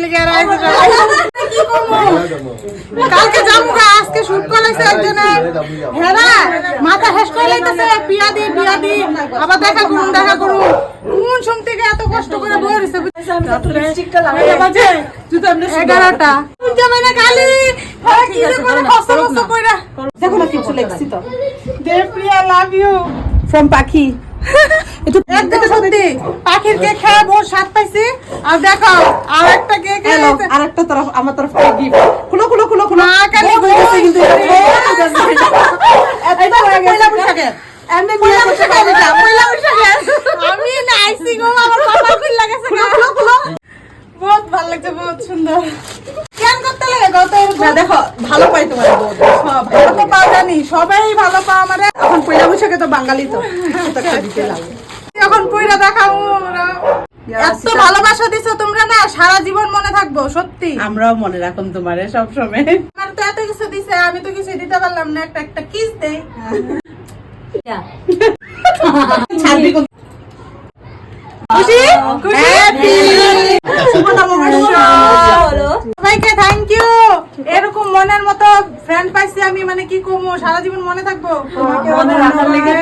লিগে আর আইছে কি করব কালকে যাবো আজকে শুট করেছে একজনের হেরা মাথা হেস করে লাইতেছে বিয়া দি আবার দেখা করুন কোন সম থেকে এত কষ্ট করে বই রইছে তো লিপস্টিকটা লাগাই বাজে তুই তো আমরা 11টা যাবে না খালি কি করে কষ্ট কইরা দেখো না কিছু লেখছি তো দেব প্রিয়া লাভ ইউ ফ্রম পাখি একটু একদম সত্যি পাখির কেক খাওয়া বহুত স্বাদ পাইছি আর দেখো আর একটা কেক হ্যালো আরেকটা তরফ আমার তরফ থেকে গিফট খুলো না কালি হয়ে গেছে কিন্তু এটা হয়ে গেছে পোশাকের এমনি পয়লা বৈশাখে আমি না আইছি গো আমার বাবা খুল লাগেছে খুলো বহুত ভালো লাগছে বহুত সুন্দর কেন করতে লাগে গত না দেখো ভালো পাই তোমার বউ সব ভালো তো পাও জানি সবাই ভালো পাও আমারে এখন পয়লা বৈশাখে তো বাঙালি তো এটা একটা দিতে লাগে এখন কইরা দেখাবো আমরা এত ভালোবাসা দিছো তোমরা না সারা জীবন মনে থাকবো সত্যি আমরাও মনে রাখুন তোমারে সব সময় আমার তো এত কিছু দিছে আমি তো কিছু দিতে পারলাম না একটা কিস দেই ছাড়বি কোন খুশি হ্যাপি শুভ নববর্ষ সবাইকে থ্যাংক ইউ এরকম মনের মতো ফ্রেন্ড পাইছি আমি মানে কি কমো সারা জীবন মনে থাকবো মনে রাখার লেগে